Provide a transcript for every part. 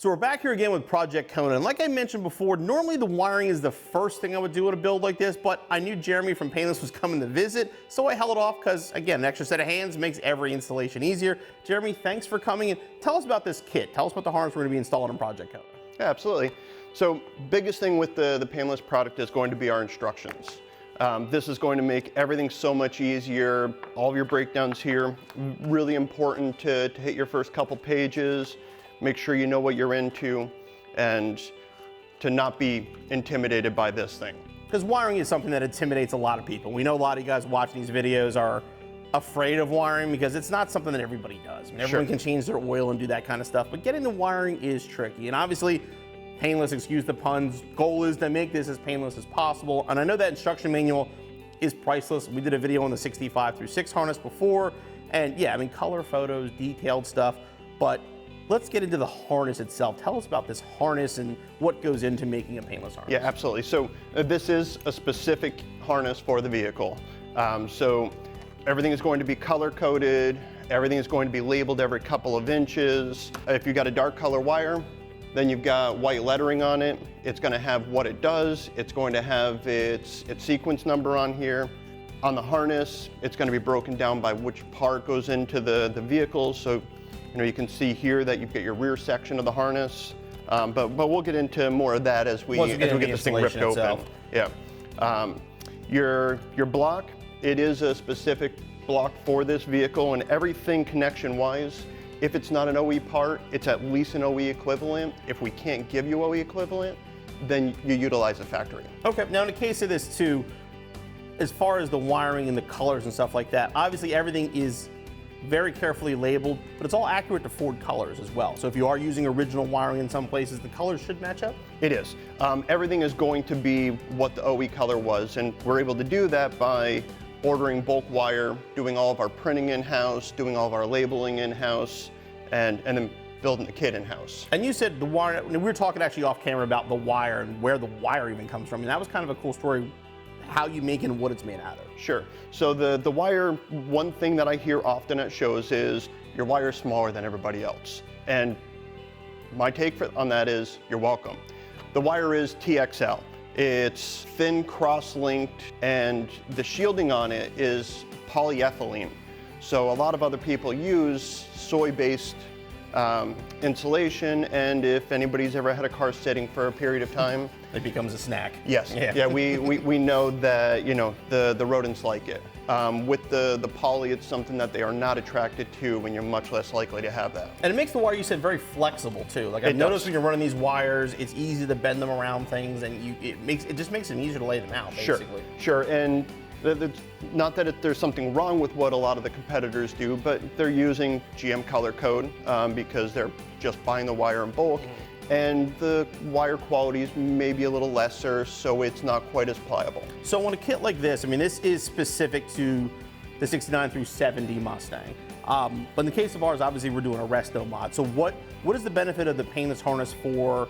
So we're back here again with Project Kona, and like I mentioned before, normally the wiring is the first thing I would do in a build like this, but I knew Jeremy from Painless was coming to visit, so I held it off because, again, an extra set of hands makes every installation easier. Jeremy, thanks for coming, and tell us about this kit. Tell us about the harness we're going to be installing in Project Kona. Yeah, absolutely. So biggest thing with the Painless product is going to be our instructions. This is going to make everything so much easier. All of your breakdowns here, really important to hit your first couple pages. Make sure you know what you're into and to not be intimidated by this thing. Because wiring is something that intimidates a lot of people. We know a lot of you guys watching these videos are afraid of wiring because it's not something that everybody does. I mean, everyone can change their oil and do that kind of stuff, but getting the wiring is tricky. And obviously, Painless, excuse the puns, goal is to make this as painless as possible. And I know that instruction manual is priceless. We did a video on the 65/6 harness before. And yeah, I mean, color photos, detailed stuff, but let's get into the harness itself. Tell us about this harness and what goes into making a painless harness. Yeah, absolutely. So this is a specific harness for the vehicle. So everything is going to be color coded. Everything is going to be labeled every couple of inches. If you've got a dark color wire, then you've got white lettering on it. It's going to have what it does. It's going to have its sequence number on here. On the harness, it's going to be broken down by which part goes into the vehicle. So you can see here that you've got your rear section of the harness, but we'll get into more of that as we get this thing ripped open. Yeah, your block, it is a specific block for this vehicle, and everything connection-wise, if it's not an OE part, it's at least an OE equivalent. If we can't give you OE equivalent, then you utilize a factory. Okay, now in the case of this too, as far as the wiring and the colors and stuff like that, obviously everything is very carefully labeled, but it's all accurate to Ford colors as well. So if you are using original wiring in some places, the colors should match up? It is. Everything is going to be what the OE color was, and we're able to do that by ordering bulk wire, doing all of our printing in-house, doing all of our labeling in-house, and then building the kit in-house. And you said the wire, we were talking actually off camera about the wire and where the wire even comes from, and that was kind of a cool story, how you make it and what it's made out of. Sure. So the wire, one thing that I hear often at shows is your wire is smaller than everybody else. And my take on that is, you're welcome. The wire is TXL. It's thin, cross-linked, and the shielding on it is polyethylene. So a lot of other people use soy-based insulation, and if anybody's ever had a car sitting for a period of time, it becomes a snack. Yes, yeah, we know that, the rodents like it. With the poly, it's something that they are not attracted to, when you're much less likely to have that. And it makes the wire, you said, very flexible too. Like I've noticed when you're running these wires, it's easy to bend them around things, and it just makes it easier to lay them out, basically. Sure, and not that there's something wrong with what a lot of the competitors do, but they're using GM color code because they're just buying the wire in bulk. And the wire qualities may be a little lesser, so it's not quite as pliable. So on a kit like this, I mean, this is specific to the 69 through 70 Mustang. But in the case of ours, obviously we're doing a resto mod. So what is the benefit of the painless harness for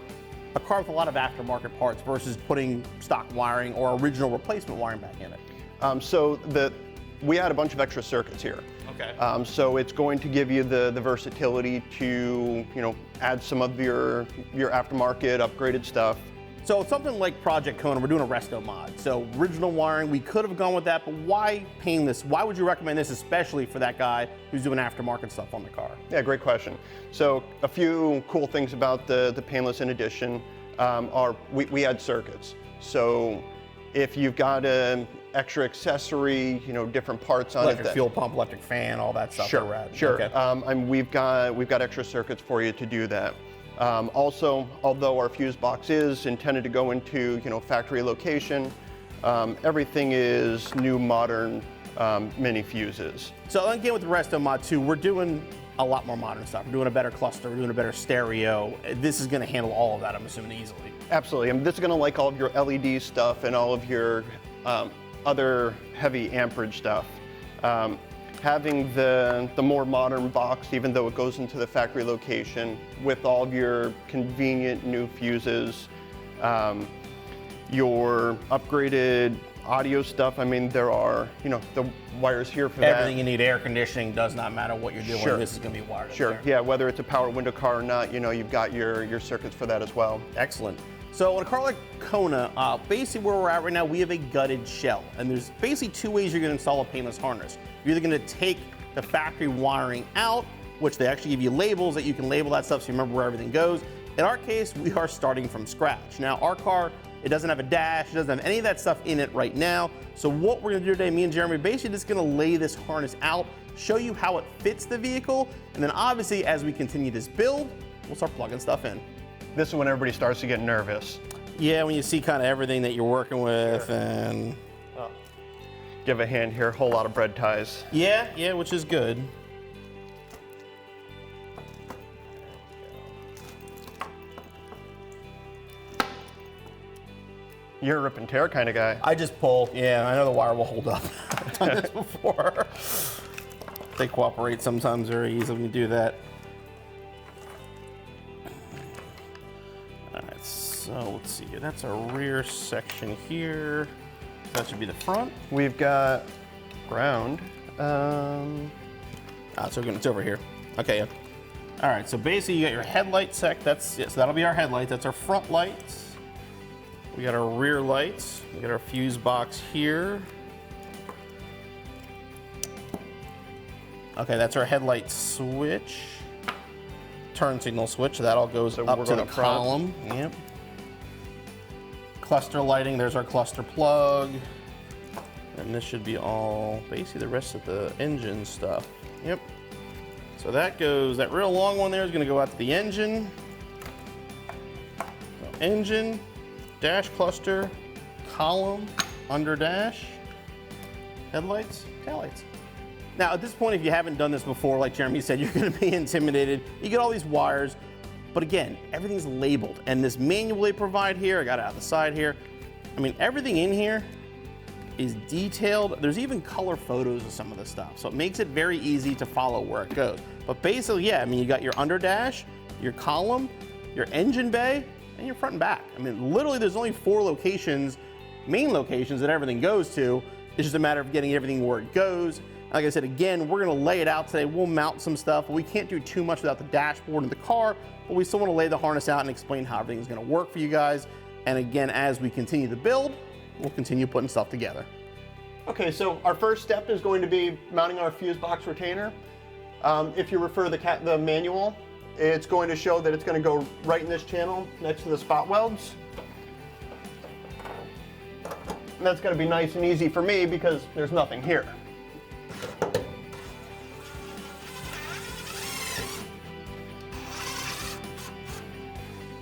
a car with a lot of aftermarket parts versus putting stock wiring or original replacement wiring back in it? We add a bunch of extra circuits here. Okay. So it's going to give you the versatility to, add some of your aftermarket upgraded stuff. So something like Project Kona, we're doing a resto mod. So original wiring, we could have gone with that, but why painless? Why would you recommend this, especially for that guy who's doing aftermarket stuff on the car? Yeah, great question. So a few cool things about the painless in addition are we add circuits. So if you've got an extra accessory, different parts on electric fuel pump, electric fan, all that stuff. Sure, sure. Okay. And we've got extra circuits for you to do that. Also, although our fuse box is intended to go into factory location, everything is new, modern mini fuses. So again, with the resto mod 2, we're doing a lot more modern stuff. We're doing a better cluster, we're doing a better stereo. This is going to handle all of that, I'm assuming, easily. Absolutely. This is going to like all of your LED stuff and all of your other heavy amperage stuff. Having the more modern box, even though it goes into the factory location, with all of your convenient new fuses, your upgraded audio stuff, I mean, there are, you know, the wires here for Everything that. you need, air conditioning, does not matter what you're doing. Sure. This is going to be wired. Sure, up there. yeah, whether it's a power window car or not, you know, you've got your circuits for that as well. Excellent. So on a car like Kona, basically where we're at right now, we have a gutted shell. And there's basically two ways you're going to install a painless harness. You're either going to take the factory wiring out, which they actually give you labels that you can label that stuff so you remember where everything goes. In our case, we are starting from scratch. Now, our car, it doesn't have a dash, it doesn't have any of that stuff in it right now. So what we're gonna do today, me and Jeremy, basically just gonna lay this harness out, show you how it fits the vehicle, and then obviously as we continue this build, we'll start plugging stuff in. This is when everybody starts to get nervous. Yeah, when you see kind of everything that you're working with. Sure. And... give a hand here, whole lot of bread ties. Yeah, which is good. You're a rip and tear kind of guy. I just pull. Yeah, I know the wire will hold up. I've done this before. They cooperate sometimes very easily when you do that. All right, so let's see here. That's our rear section here. That should be the front. We've got ground. It's over here. Okay, yeah. All right, so basically you got your headlight so that'll be our headlight. That's our front lights. We got our rear lights. We got our fuse box here. Okay, that's our headlight switch. Turn signal switch, that all goes up to the column. Yep. Cluster lighting, there's our cluster plug. And this should be all, basically the rest of the engine stuff. Yep. So that real long one there is gonna go out to the engine. So engine, dash cluster, column, under dash, headlights, taillights. Now at this point, if you haven't done this before, like Jeremy said, you're gonna be intimidated. You get all these wires, but again, everything's labeled. And this manual they provide here, I got it out the side here. I mean, everything in here is detailed. There's even color photos of some of this stuff. So it makes it very easy to follow where it goes. But basically, yeah, I mean, you got your under dash, your column, your engine bay, and your front and back. I mean, literally there's only 4 locations, main locations that everything goes to. It's just a matter of getting everything where it goes. Like I said, again, we're gonna lay it out today. We'll mount some stuff, but we can't do too much without the dashboard in the car, but we still wanna lay the harness out and explain how everything's gonna work for you guys. And again, as we continue to build, we'll continue putting stuff together. Okay, so our first step is going to be mounting our fuse box retainer. If you refer the manual, it's going to show that it's going to go right in this channel next to the spot welds. And that's going to be nice and easy for me because there's nothing here.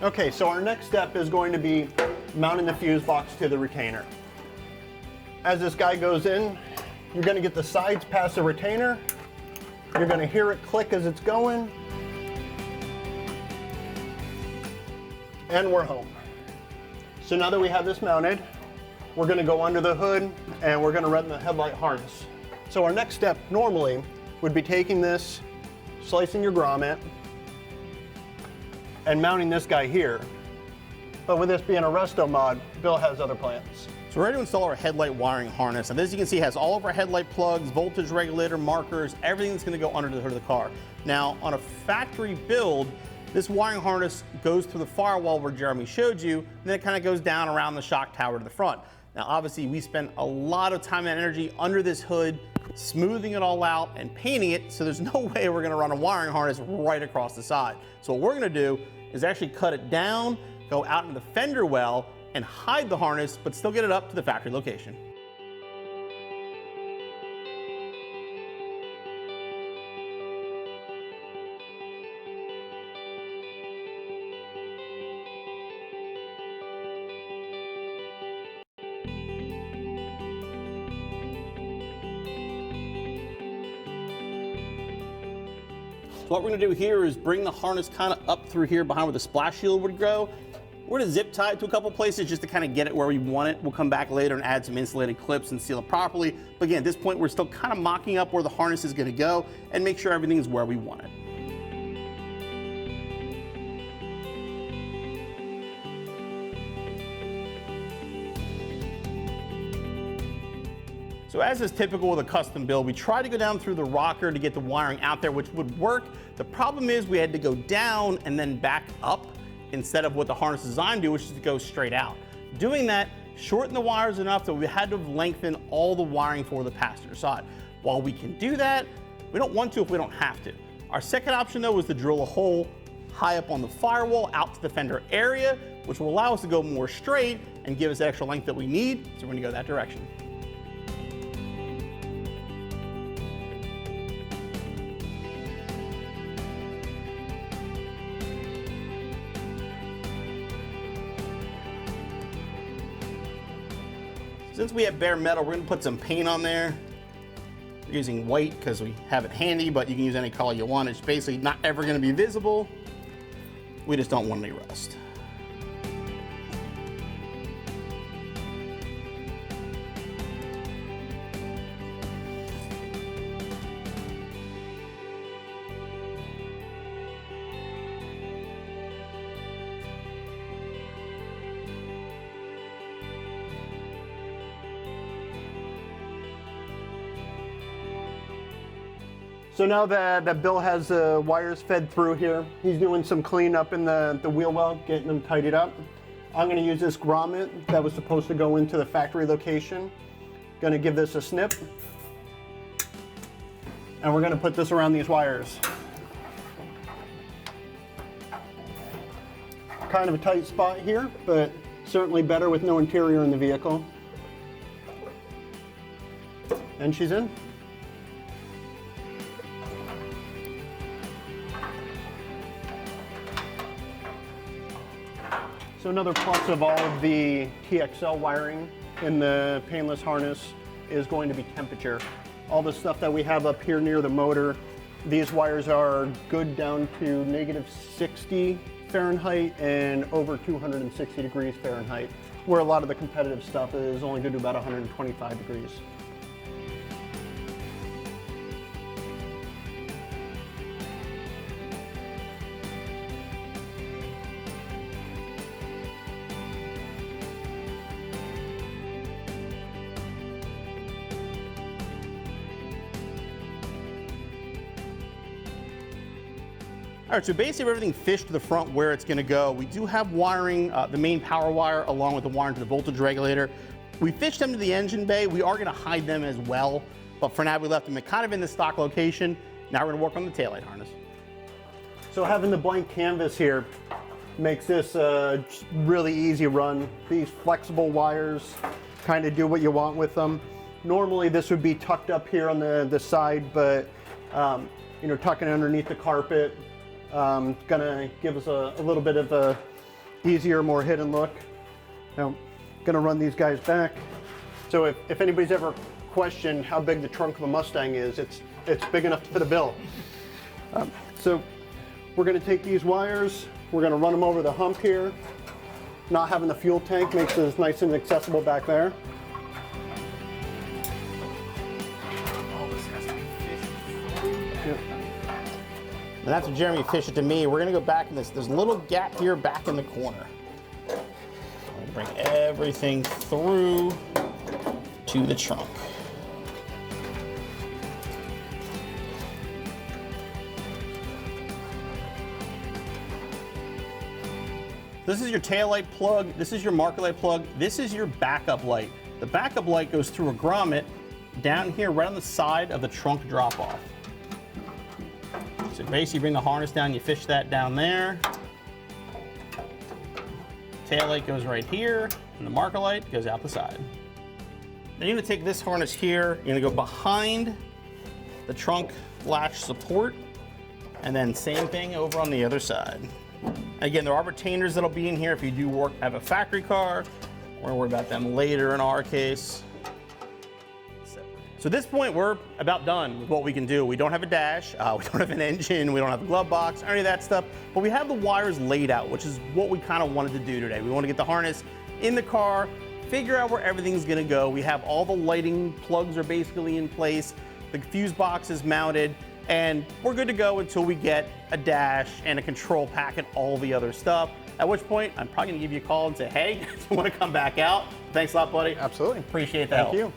Okay, so our next step is going to be mounting the fuse box to the retainer. As this guy goes in, you're going to get the sides past the retainer. You're going to hear it click as it's going. And we're home. So now that we have this mounted, we're going to go under the hood and we're going to run the headlight harness. So our next step normally would be taking this, slicing your grommet, and mounting this guy here. But with this being a resto mod, Bill has other plans. So we're ready to install our headlight wiring harness. And as you can see, it has all of our headlight plugs, voltage regulator, markers, everything that's gonna go under the hood of the car. Now, on a factory build, this wiring harness goes through the firewall where Jeremy showed you, and then it kind of goes down around the shock tower to the front. Now, obviously, we spent a lot of time and energy under this hood, smoothing it all out and painting it, so there's no way we're gonna run a wiring harness right across the side. So what we're gonna do is actually cut it down, go out into the fender well, and hide the harness, but still get it up to the factory location. So what we're gonna do here is bring the harness kind of up through here behind where the splash shield would go. We're gonna zip tie it to a couple places just to kind of get it where we want it. We'll come back later and add some insulated clips and seal it properly. But again, at this point, we're still kind of mocking up where the harness is gonna go and make sure everything is where we want it. So as is typical with a custom build, we try to go down through the rocker to get the wiring out there, which would work. The problem is we had to go down and then back up instead of what the harness design do, which is to go straight out. Doing that shortened the wires enough that we had to lengthen all the wiring for the passenger side. While we can do that, we don't want to if we don't have to. Our second option though was to drill a hole high up on the firewall out to the fender area, which will allow us to go more straight and give us the extra length that we need. So we're gonna go that direction. Since we have bare metal, we're gonna put some paint on there. We're using white because we have it handy, but you can use any color you want. It's basically not ever gonna be visible. We just don't want any rust. So now that Bill has wires fed through here, he's doing some cleanup in the wheel well, getting them tidied up. I'm going to use this grommet that was supposed to go into the factory location. Going to give this a snip. And we're going to put this around these wires. Kind of a tight spot here, but certainly better with no interior in the vehicle. And she's in. So another plus of all of the TXL wiring in the painless harness is going to be temperature. All the stuff that we have up here near the motor, these wires are good down to -60 Fahrenheit and over 260 degrees Fahrenheit, where a lot of the competitive stuff is only good to about 125 degrees. All right, so basically everything fished to the front where it's gonna go. We do have wiring, the main power wire along with the wiring to the voltage regulator. We fished them to the engine bay. We are gonna hide them as well, but for now we left them kind of in the stock location. Now we're gonna work on the taillight harness. So having the blank canvas here makes this just really easy run. These flexible wires kind of do what you want with them. Normally this would be tucked up here on the side, but you know, tucking underneath the carpet, gonna give us a little bit of a easier, more hidden look. Now, gonna run these guys back. So if anybody's ever questioned how big the trunk of a Mustang is, it's big enough to fit a Bill. So we're gonna take these wires, we're gonna run them over the hump here. Not having the fuel tank makes this nice and accessible back there. And that's what Jeremy fished it to me. We're gonna go back in this. There's a little gap here back in the corner. I'll bring everything through to the trunk. This is your tail light plug. This is your marker light plug. This is your backup light. The backup light goes through a grommet down here right on the side of the trunk drop off. So basically bring the harness down, you fish that down there. Tail light goes right here, and the marker light goes out the side. Then you're gonna take this harness here, you're gonna go behind the trunk latch support, and then same thing over on the other side. Again, there are retainers that'll be in here if you do have a factory car. We're gonna worry about them later in our case. So at this point, we're about done with what we can do. We don't have a dash, we don't have an engine, we don't have a glove box, or any of that stuff, but we have the wires laid out, which is what we kind of wanted to do today. We want to get the harness in the car, figure out where everything's gonna go. We have all the lighting plugs are basically in place, the fuse box is mounted, and we're good to go until we get a dash and a control pack and all the other stuff. At which point, I'm probably gonna give you a call and say, hey, do you wanna come back out? Thanks a lot, buddy. Absolutely. Appreciate that. Thank you.